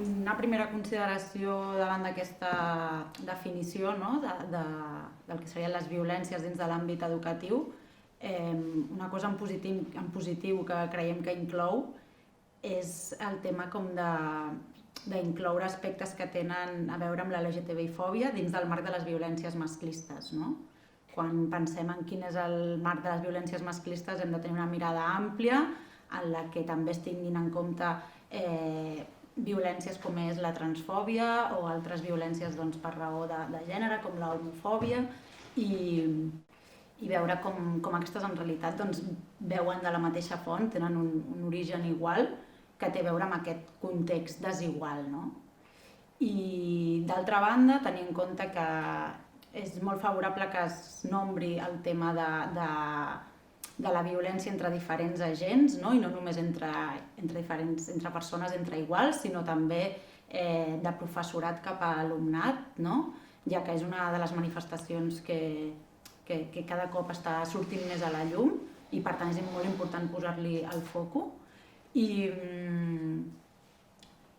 Una primera consideració davant d'aquesta definició del que serien les violències dins de l'àmbit educatiu, una cosa en positiu que creiem que inclou és el tema com d'incloure aspectes que tenen a veure amb la LGTBI-fòbia dins del marc de les violències masclistes. Quan pensem en quin és el marc de les violències masclistes hem de tenir una mirada àmplia en la que també es tinguin en compte violències com és la transfòbia o altres violències per raó de gènere, com l'homofòbia, i veure com aquestes en realitat veuen de la mateixa font, tenen un origen igual, que té a veure amb aquest context desigual. I d'altra banda, tenir en compte que és molt favorable que es nombri el tema de la violència entre diferents agents, i no només entre persones, entre iguals, sinó també de professorat cap a alumnat, ja que és una de les manifestacions que cada cop està sortint més a la llum i per tant és molt important posar-li el focus.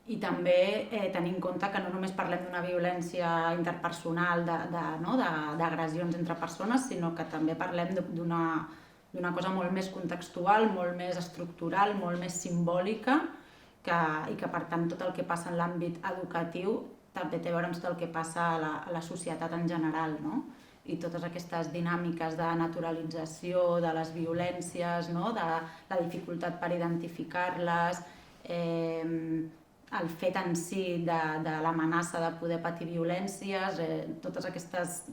I també tenir en compte que no només parlem d'una violència interpersonal, d'agressions entre persones, sinó que també parlem d'una cosa molt més contextual, molt més estructural, molt més simbòlica, i que per tant tot el que passa en l'àmbit educatiu també té a veure amb tot el que passa a la societat en general. I totes aquestes dinàmiques de naturalització de les violències, de la dificultat per identificar-les, el fet en si de l'amenaça de poder patir violències, totes aquestes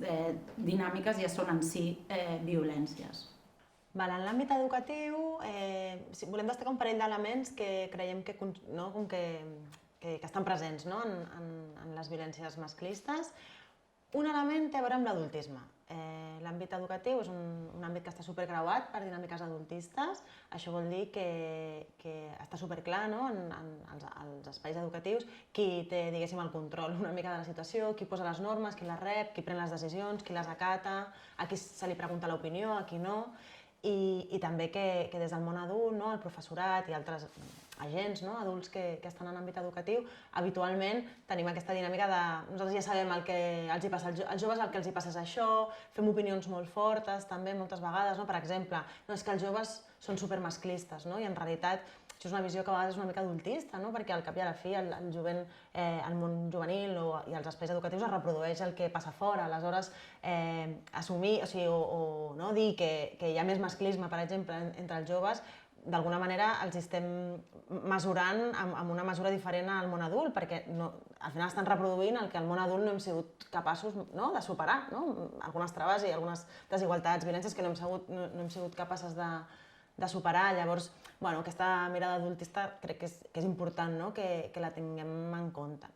dinàmiques ja són en si violències. En l'àmbit educatiu volem destacar un parell d'elements que creiem que estan presents en les violències masclistes. Un element té a veure amb l'adultisme. L'àmbit educatiu és un àmbit que està supercreuat per dinàmiques adultistes. Això vol dir que està superclar als espais educatius qui té, diguéssim, el control una mica de la situació, qui posa les normes, qui les rep, qui pren les decisions, qui les acata, a qui se li pregunta l'opinió, a qui no. I també que des del món adult, el professorat i altres agents adults que estan en l'àmbit educatiu, habitualment tenim aquesta dinàmica de nosaltres ja sabem el que els hi passa als joves, el que els hi passa és això, fem opinions molt fortes també moltes vegades, per exemple, és que els joves són supermasclistes i en realitat això és una visió que a vegades és una mica adultista, perquè al cap i a la fi el món juvenil i els espais educatius es reprodueix el que passa fora. Aleshores, assumir o dir que hi ha més masclisme, per exemple, entre els joves, d'alguna manera els estem mesurant amb una mesura diferent al món adult, perquè al final estan reproduint el que al món adult no hem sigut capaços de superar, algunes traves i algunes desigualtats, violències que no hem sigut capaces de superar. Llavors, aquesta mirada adultista crec que és important que la tinguem en compte.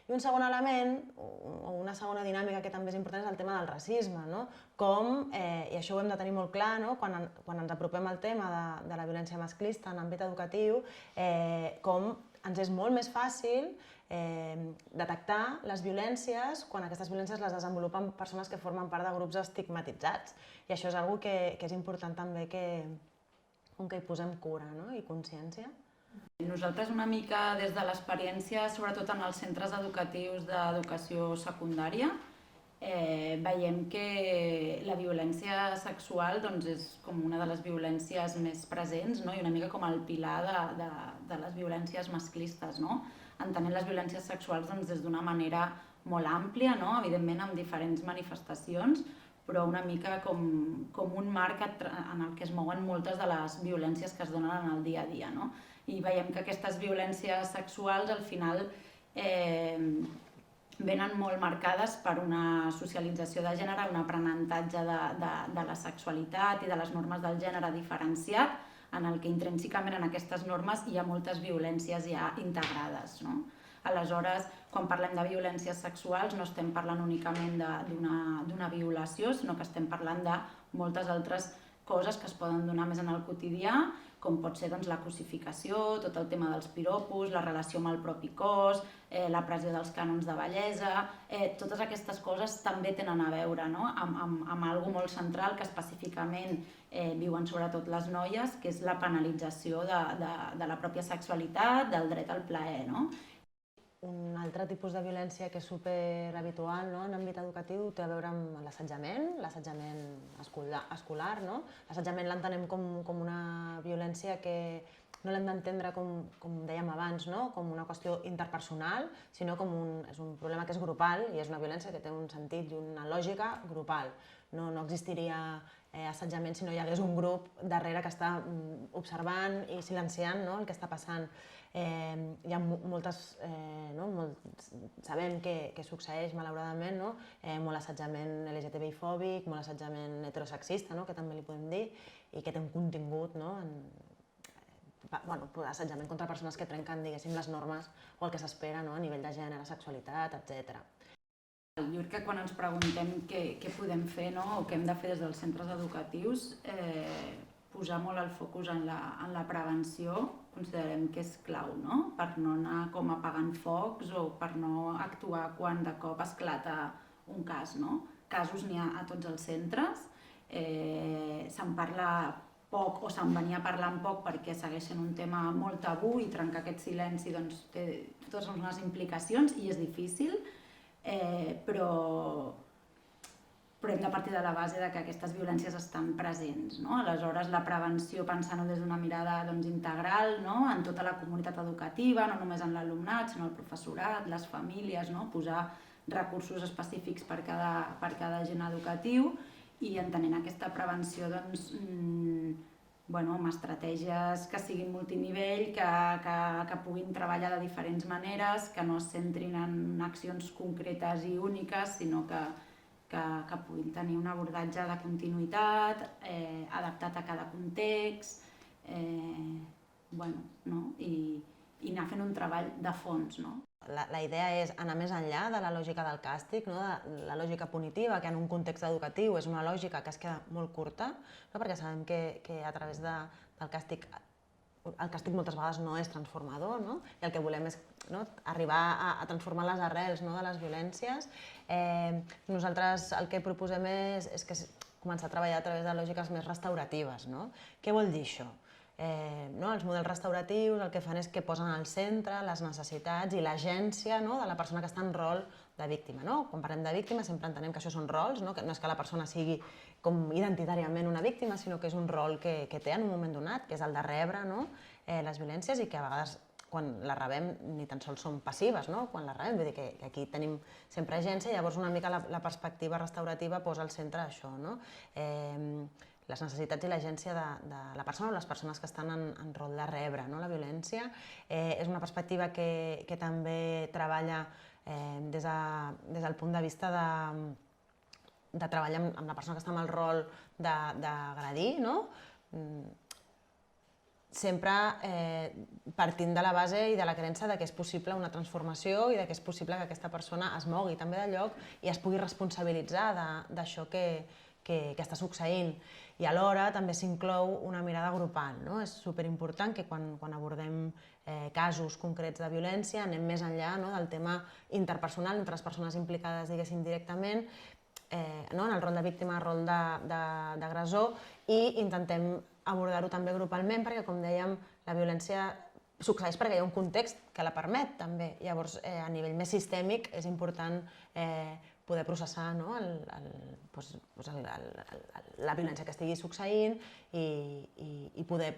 I un segon element, o una segona dinàmica que també és important, és el tema del racisme. Com, i això ho hem de tenir molt clar, quan ens apropem al tema de la violència masclista en l'àmbit educatiu, com ens és molt més fàcil detectar les violències quan aquestes violències les desenvolupen persones que formen part de grups estigmatitzats. I això és una cosa que és important també que hi posem cura i consciència. Nosaltres una mica des de l'experiència, sobretot en els centres educatius d'educació secundària, veiem que la violència sexual és com una de les violències més presents i una mica com el pilar de les violències masclistes, entenent les violències sexuals des d'una manera molt àmplia, evidentment amb diferents manifestacions, però una mica com un marc en el que es mouen moltes de les violències que es donen en el dia a dia. I veiem que aquestes violències sexuals al final venen molt marcades per una socialització de gènere, un aprenentatge de la sexualitat i de les normes del gènere diferenciat, en el que intrínsecament en aquestes normes hi ha moltes violències ja integrades. Aleshores, quan parlem de violències sexuals no estem parlant únicament d'una violació, sinó que estem parlant de moltes altres coses que es poden donar més en el quotidià, com pot ser la cosificació, tot el tema dels piropos, la relació amb el propi cos, la pressió dels cànons de bellesa, totes aquestes coses també tenen a veure amb alguna molt central que específicament viuen sobretot les noies, que és la penalització de la pròpia sexualitat, del dret al plaer. Un altre tipus de violència que és superhabitual en l'àmbit educatiu té a veure amb l'assetjament escolar. L'assetjament l'entenem com una violència que no l'hem d'entendre, com dèiem abans, com una qüestió interpersonal, sinó és un problema que és grupal i és una violència que té un sentit i una lògica grupal. No existiria assetjament si no hi hagués un grup darrere que està observant i silenciant el que està passant. Hi ha sabem que succeeix malauradament molt assetjament LGTBI-fòbic, molt assetjament heterosexista, que també li podem dir, i que té un contingut assetjament contra persones que trenquen, diguéssim, les normes o el que s'espera a nivell de gènere, sexualitat, etc. Jo crec que quan ens preguntem què podem fer o què hem de fer des dels centres educatius, posar molt el focus en la prevenció considerem que és clau, per no anar com apagant focs o per no actuar quan de cop esclata un cas. Casos n'hi ha a tots els centres, se'n parla poc o se'n venia parlant poc perquè segueixen un tema molt tabú i trencar aquest silenci té totes unes implicacions i és difícil, però hem de partir de la base que aquestes violències estan presents. Aleshores, la prevenció, pensant-ho des d'una mirada integral en tota la comunitat educativa, no només en l'alumnat, sinó el professorat, les famílies, posar recursos específics per cada agent educatiu i entenent aquesta prevenció amb estratègies que siguin multinivell, que puguin treballar de diferents maneres, que no es centrin en accions concretes i úniques, sinó que puguin tenir un abordatge de continuïtat, adaptat a cada context, i anar fent un treball de fons. La idea és anar més enllà de la lògica del càstig, de la lògica punitiva, que en un context educatiu és una lògica que es queda molt curta, perquè sabem que a través del càstig el càstig moltes vegades no és transformador, i el que volem és arribar a transformar les arrels de les violències. Nosaltres el que proposem és començar a treballar a través de lògiques més restauratives. Què vol dir això? Els models restauratius el que fan és que posen al centre les necessitats i l'agència de la persona que està en rol de víctima. Quan parlem de víctima sempre entenem que això són rols, que no és que la persona sigui com identitàriament una víctima, sinó que és un rol que té en un moment donat, que és el de rebre les violències i que a vegades quan les rebem ni tan sols són passives, quan les rebem, vull dir que aquí tenim sempre agència i llavors una mica la perspectiva restaurativa posa al centre això, les necessitats i l'agència de la persona o les persones que estan en rol de rebre la violència. És una perspectiva que també treballa des del punt de vista de treballar amb la persona que està en el rol d'agredir, sempre partint de la base i de la creença que és possible una transformació i que és possible que aquesta persona es mogui també de lloc i es pugui responsabilitzar d'això que està succeint. I alhora també s'inclou una mirada grupal. És superimportant que quan abordem casos concrets de violència anem més enllà del tema interpersonal entre les persones implicades, diguéssim, directament, en el rol de víctima, el rol d'agressor, i intentem abordar-ho també grupalment perquè, com dèiem, la violència succeeix perquè hi ha un context que la permet també. Llavors, a nivell més sistèmic és important poder processar la violència que estigui succeint i poder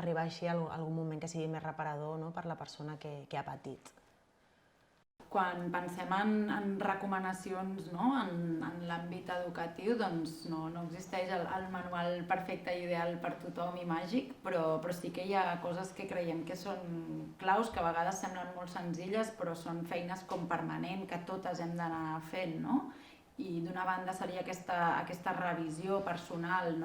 arribar així a algun moment que sigui més reparador per la persona que ha patit. Quan pensem en recomanacions en l'àmbit educatiu, doncs no existeix el manual perfecte i ideal per tothom i màgic, però sí que hi ha coses que creiem que són claus, que a vegades semblen molt senzilles, però són feines com permanent que totes hem d'anar fent. I d'una banda seria aquesta revisió personal,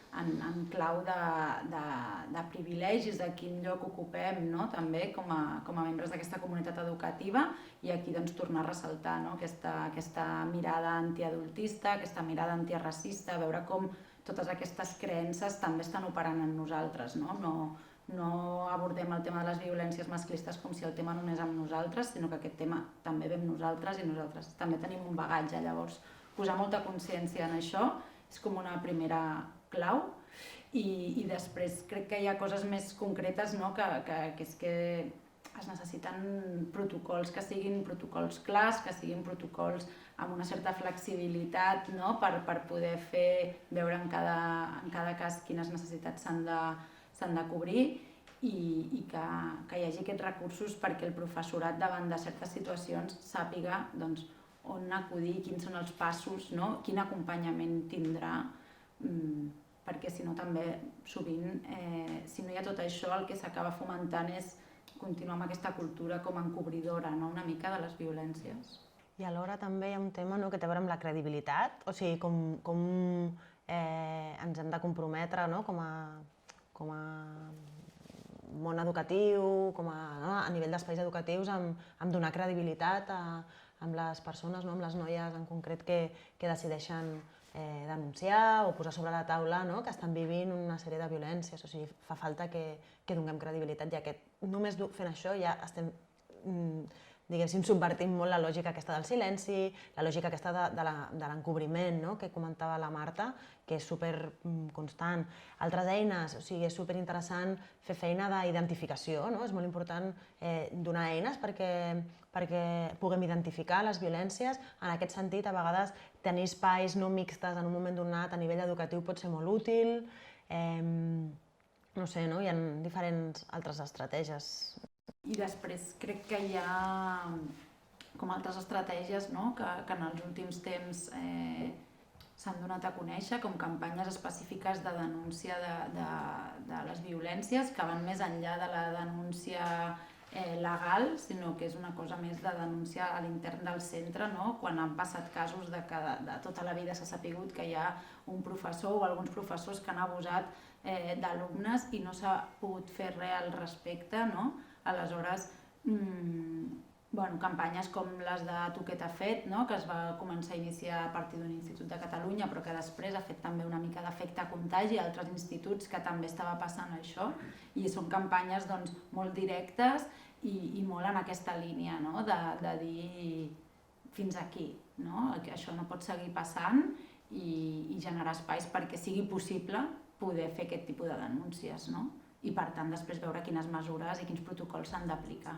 en clau de privilegis, de quin lloc ocupem també com a membres d'aquesta comunitat educativa, i aquí tornar a ressaltar aquesta mirada antiadultista, aquesta mirada antiracista, veure com totes aquestes creences també estan operant en nosaltres. No abordem el tema de les violències masclistes com si el tema no anés amb nosaltres, sinó que aquest tema també ve amb nosaltres i nosaltres també tenim un bagatge. Llavors, posar molta consciència en això és com una primera clau, i després crec que hi ha coses més concretes, que és que es necessiten protocols que siguin protocols clars, que siguin protocols amb una certa flexibilitat, no? per poder veure en cada cas quines necessitats s'han de cobrir i que hi hagi aquests recursos perquè el professorat davant de certes situacions sàpiga doncs, on acudir, quins són els passos, no? Quin acompanyament tindrà, perquè si no també sovint, si no hi ha tot això, el que s'acaba fomentant és continuar amb aquesta cultura com a encobridora, no? Una mica de les violències. I alhora també hi ha un tema, no?, que té a veure amb la credibilitat, o sigui, com ens hem de comprometre, no?, com a món educatiu, no?, a nivell d'espais educatius, amb donar credibilitat amb les persones, no?, amb les noies en concret que decideixen denunciar o posar sobre la taula, no?, que estan vivint una sèrie de violències. O sigui, fa falta que donem credibilitat, ja que només fent això ja estem, diguéssim, subvertint molt la lògica aquesta del silenci, la lògica aquesta de l'encobriment, no?, que comentava la Marta, que és superconstant. Altres eines, o sigui, és superinteressant fer feina d'identificació, no? És molt important donar eines perquè puguem identificar les violències. En aquest sentit, a vegades, tenir espais no mixtes en un moment donat a nivell educatiu pot ser molt útil. No sé, no? Hi ha diferents altres estratègies. I després crec que hi ha com altres estratègies, no?, que en els últims temps s'han donat a conèixer, com campanyes específiques de denúncia de les violències, que van més enllà de la denúncia legal, sinó que és una cosa més de denúncia a l'intern del centre, no? Quan han passat casos de que de tota la vida s'ha sapigut que hi ha un professor o alguns professors que han abusat d'alumnes i no s'ha pogut fer res al respecte, no? Aleshores, campanyes com les de Tu què t'ha fet, no? Que es va començar a iniciar a partir d'un institut de Catalunya, però que després ha fet també una mica d'efecte contagi a altres instituts que també estava passant això, i són campanyes doncs, molt directes i molt en aquesta línia, no? De dir fins aquí, no? Que això no pot seguir passant i generar espais perquè sigui possible poder fer aquest tipus de denúncies, no? I per tant després veure quines mesures i quins protocols s'han d'aplicar.